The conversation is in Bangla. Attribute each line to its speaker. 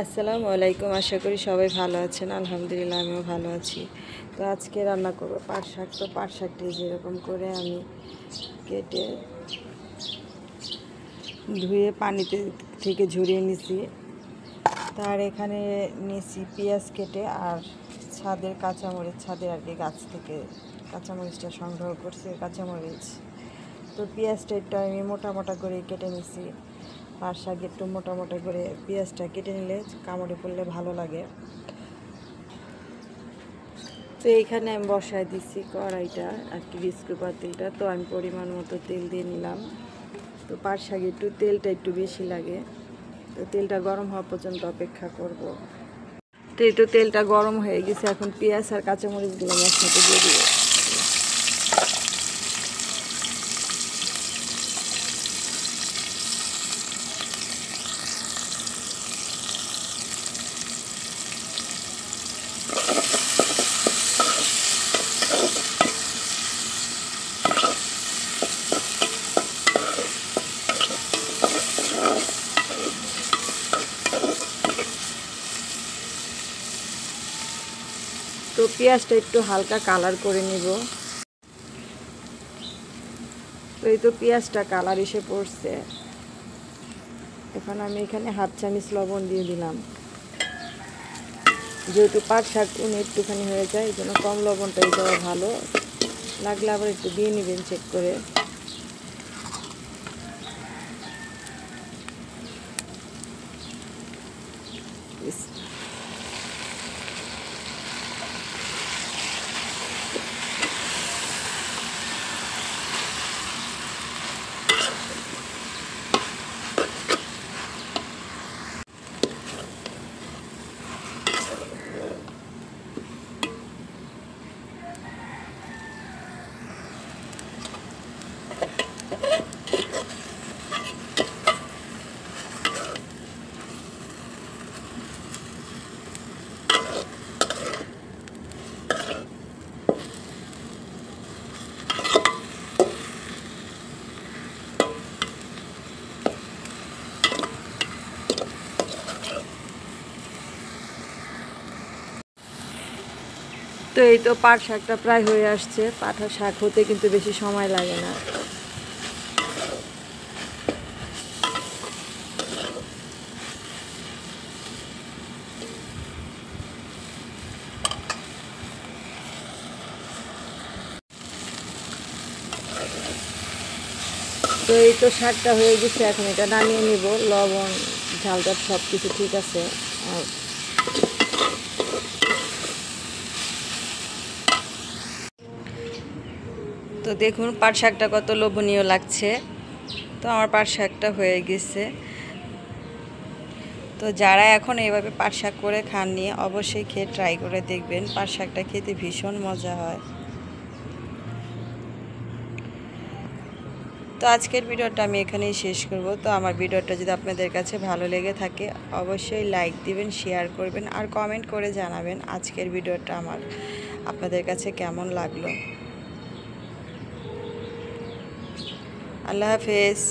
Speaker 1: আসসালামু আলাইকুম। আশা করি সবাই ভালো আছেন। আলহামদুলিল্লাহ আমিও ভালো আছি। তো আজকে রান্না করব পাট শাক। তো পাট শাকটি যেরকম করে আমি কেটে ধুয়ে পানিতে থেকে ঝরিয়ে নিছি। তার এখানে নিয়েছি পেঁয়াজ কেটে আর ছাদের কাঁচামরিচ, ছাদের আর কি গাছ থেকে কাঁচামরিচটা সংগ্রহ করছি কাঁচামরিচ। তো পেঁয়াজটা একটু আমি মোটা মোটা করে কেটে নিছি। পাট শাক একটু মোটা মোটা করে পেঁয়াজটা কেটে নিলে কামড়ে পড়লে ভালো লাগে। তো এইখানে আমি বসায় দিচ্ছি কড়াইটা আর কি বিস্কুট পাতিলটা। তো আমি পরিমাণ মতো তেল দিয়ে নিলাম। তো পাট শাকে একটু তেলটা একটু বেশি লাগে, তো তেলটা গরম হওয়া পর্যন্ত অপেক্ষা করব। তো এই তো তেলটা গরম হয়ে গেছে, এখন পেঁয়াজ আর কাঁচামরিচগুলো আমার সাথে দিয়ে দিব। তো পেঁয়াজটা একটু হালকা কালার করে নিব। তো এই তো পেঁয়াজটা কালার এসে পড়ছে। এখন আমি এখানে হাফ চামচ লবণ দিয়ে দিলাম। যেহেতু পাট শাক একটুখানি হয়ে যায়, এই জন্য কম লবণটাই দেওয়া ভালো। লাগলে আবার একটু দিয়ে নেবেন চেক করে। তো এই তো পাট শাকটা প্রায় হয়ে আসছে। পাটা শাক হতে কিন্তু বেশি সময় লাগে না। তো এই তো শাকটা হয়ে গেছে, এখন এটা নামিয়ে নিব। লবণ ঝালটা সব কিছু ঠিক আছে। আর তো দেখুন পাট শাকটা কত লোভনীয় লাগছে। তো আমার পাট শাকটা হয়ে গেছে। তো যারা এখন এইভাবে পাট শাক করে খাননি, অবশ্যই খেয়ে ট্রাই করে দেখবেন। পাট শাকটা খেতে ভীষণ মজা হয়। তো আজকের ভিডিওটা আমি এখানেই শেষ করব। তো আমার ভিডিওটা যদি আপনাদের কাছে ভালো লেগে থাকে, অবশ্যই লাইক দিবেন, শেয়ার করবেন আর কমেন্ট করে জানাবেন আজকের ভিডিওটা আপনাদের কাছে কেমন লাগলো। আল্লাহ হাফেজ।